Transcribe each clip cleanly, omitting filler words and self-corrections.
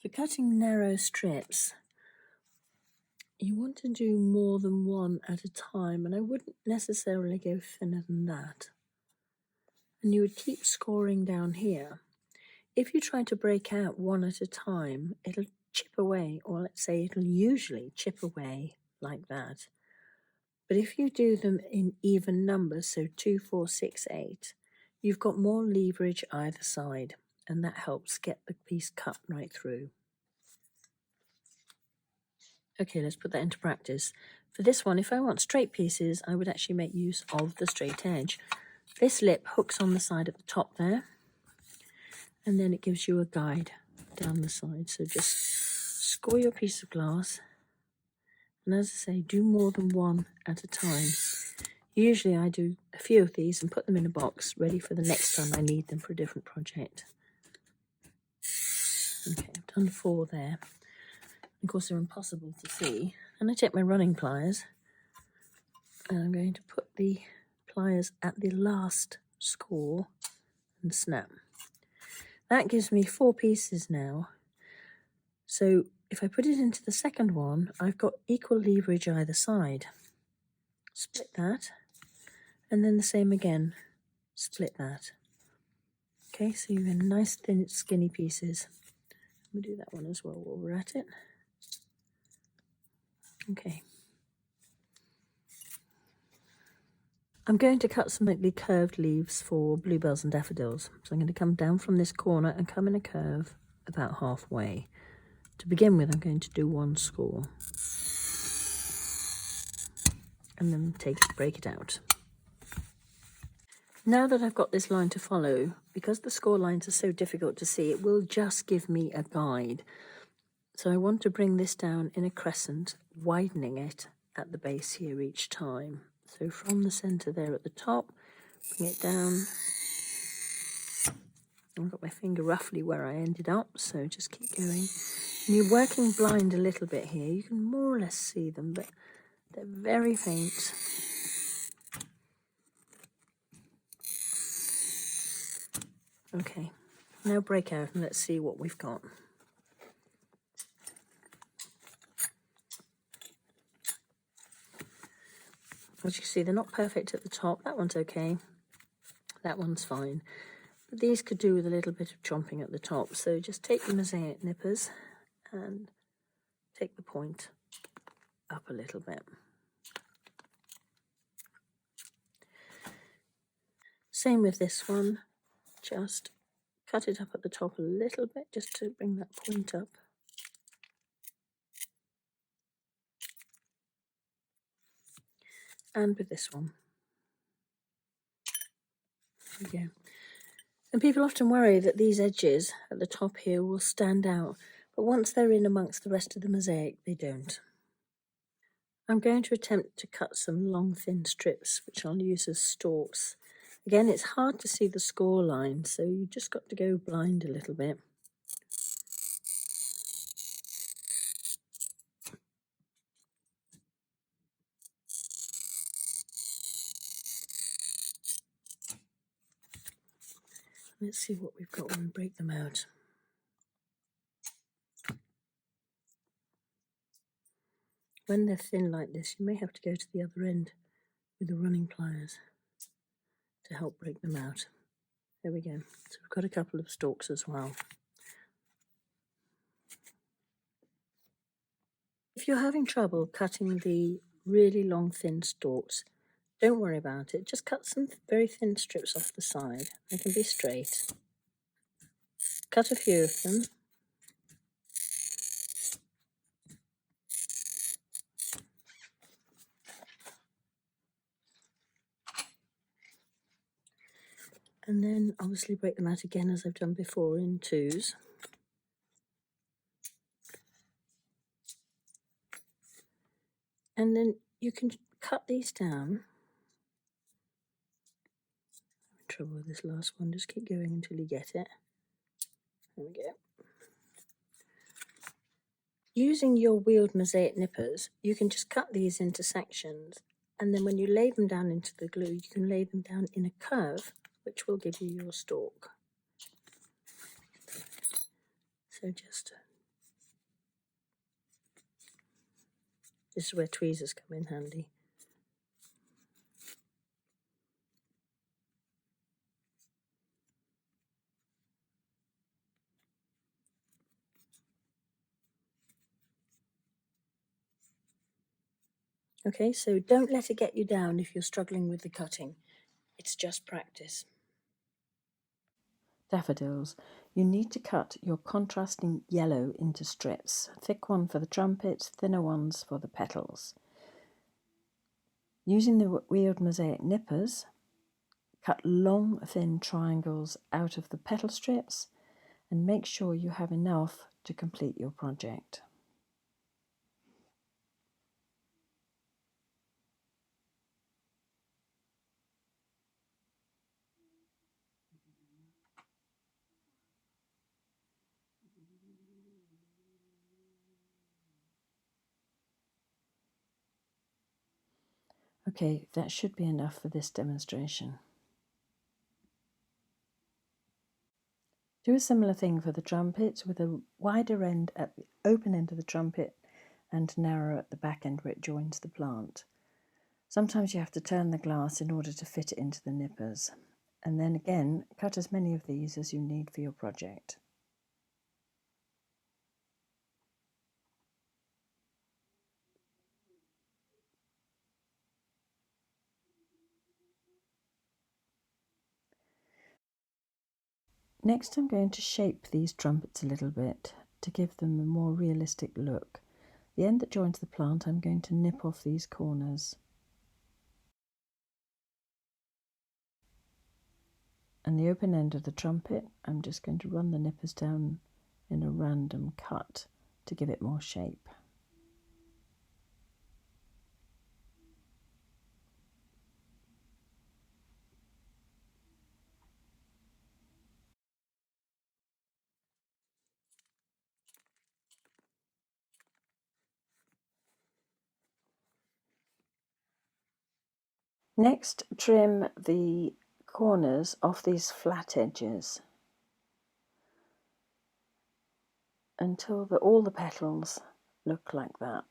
For cutting narrow strips, you want to do more than one at a time, and I wouldn't necessarily go thinner than that. And you would keep scoring down here. If you try to break out one at a time, it'll chip away, or let's say it'll usually chip away like that. But if you do them in even numbers, so 2, 4, 6, 8, you've got more leverage either side, and that helps get the piece cut right through. Okay, let's put that into practice. For this one, if I want straight pieces, I would actually make use of the straight edge. This lip hooks on the side at the top there, and then it gives you a guide down the side. So just score your piece of glass, and as I say, do more than one at a time. Usually I do a few of these and put them in a box ready for the next time I need them for a different project. Okay, I've done 4 there. Of course, they're impossible to see. And I take my running pliers, and I'm going to put the pliers at the last score and snap. That gives me 4 pieces now. So if I put it into the second one, I've got equal leverage either side. Split that, and then the same again. Split that. Okay, so you have nice thin skinny pieces. We'll do that one as well while we're at it. Okay. I'm going to cut some lightly curved leaves for bluebells and daffodils. So I'm going to come down from this corner and come in a curve about halfway. To begin with, I'm going to do 1 score. And then break it out. Now that I've got this line to follow, because the score lines are so difficult to see, it will just give me a guide. So I want to bring this down in a crescent, widening it at the base here each time. So from the centre there at the top, bring it down. I've got my finger roughly where I ended up, so just keep going. And you're working blind a little bit here. You can more or less see them, but they're very faint. Okay, now break out and let's see what we've got. As you can see, they're not perfect at the top. That one's okay. That one's fine. But these could do with a little bit of chomping at the top. So just take the mosaic nippers and take the point up a little bit. Same with this one. Just cut it up at the top a little bit just to bring that point up. And with this one. There we go. And people often worry that these edges at the top here will stand out, but once they're in amongst the rest of the mosaic, they don't. I'm going to attempt to cut some long thin strips, which I'll use as stalks. Again, it's hard to see the score line, so you just got to go blind a little bit. Let's see what we've got when we break them out. When they're thin like this, you may have to go to the other end with the running pliers to help break them out. There we go. So we've got a couple of stalks as well. If you're having trouble cutting the really long thin stalks, don't worry about it. Just cut some very thin strips off the side. They can be straight. Cut a few of them. And then obviously break them out again as I've done before in 2s. And then you can cut these down. I'm in trouble with this last one. Just keep going until you get it. There we go. Using your wheeled mosaic nippers, you can just cut these into sections, and then when you lay them down into the glue, you can lay them down in a curve, which will give you your stalk. So just This is where tweezers come in handy. Okay, so don't let it get you down if you're struggling with the cutting. It's just practice. Daffodils. You need to cut your contrasting yellow into strips. Thick one for the trumpets, thinner ones for the petals. Using the wheeled mosaic nippers, cut long, thin triangles out of the petal strips and make sure you have enough to complete your project. Okay, that should be enough for this demonstration. Do a similar thing for the trumpet with a wider end at the open end of the trumpet and narrow at the back end where it joins the plant. Sometimes you have to turn the glass in order to fit it into the nippers. And then again, cut as many of these as you need for your project. Next, I'm going to shape these trumpets a little bit to give them a more realistic look. The end that joins the plant, I'm going to nip off these corners. And the open end of the trumpet, I'm just going to run the nippers down in a random cut to give it more shape. Next, trim the corners off these flat edges until all the petals look like that.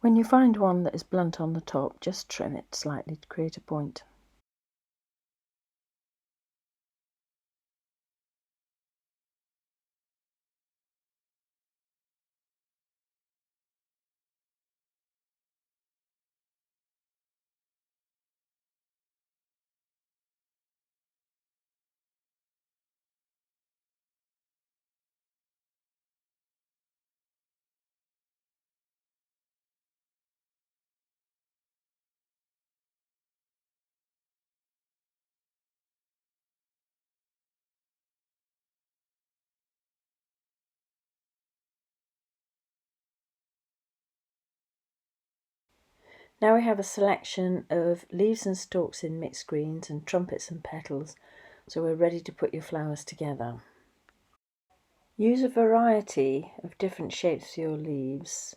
When you find one that is blunt on the top, just trim it slightly to create a point. Now we have a selection of leaves and stalks in mixed greens and trumpets and petals, so we're ready to put your flowers together. Use a variety of different shapes for your leaves.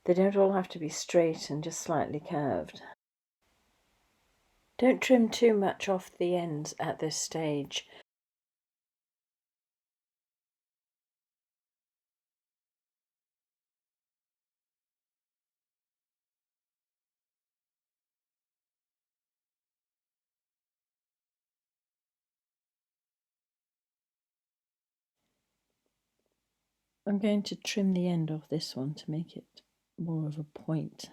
They don't all have to be straight and just slightly curved. Don't trim too much off the ends at this stage. I'm going to trim the end of this one to make it more of a point.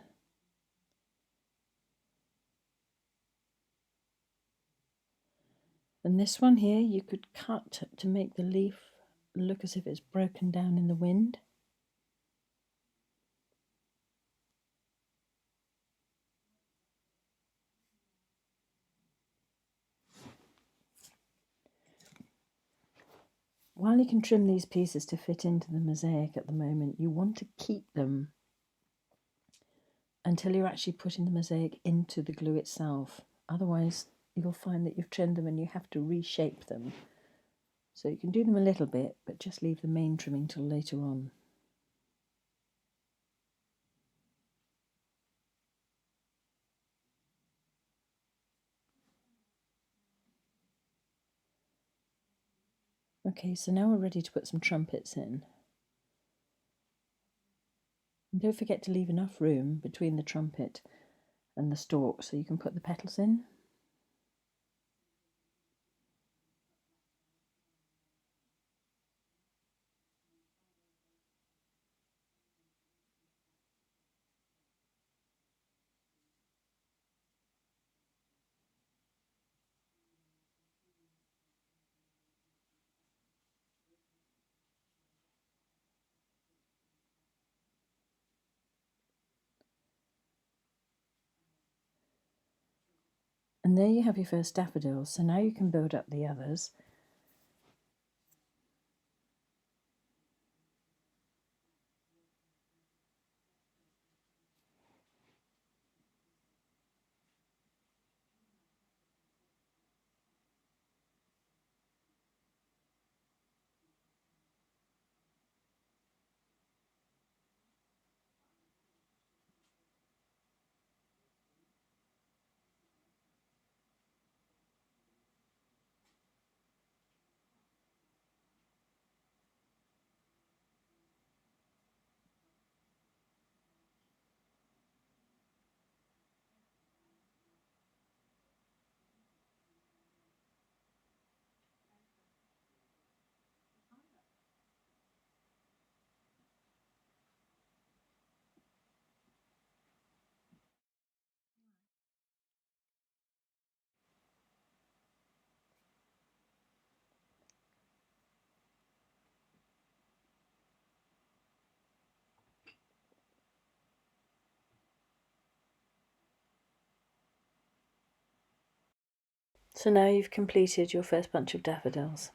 And this one here you could cut to make the leaf look as if it's broken down in the wind. While you can trim these pieces to fit into the mosaic at the moment, you want to keep them until you're actually putting the mosaic into the glue itself. Otherwise, you'll find that you've trimmed them and you have to reshape them. So you can do them a little bit, but just leave the main trimming till later on. Okay, so now we're ready to put some trumpets in. And don't forget to leave enough room between the trumpet and the stalk so you can put the petals in. And there you have your first daffodils. So now you can build up the others. So now you've completed your first bunch of daffodils.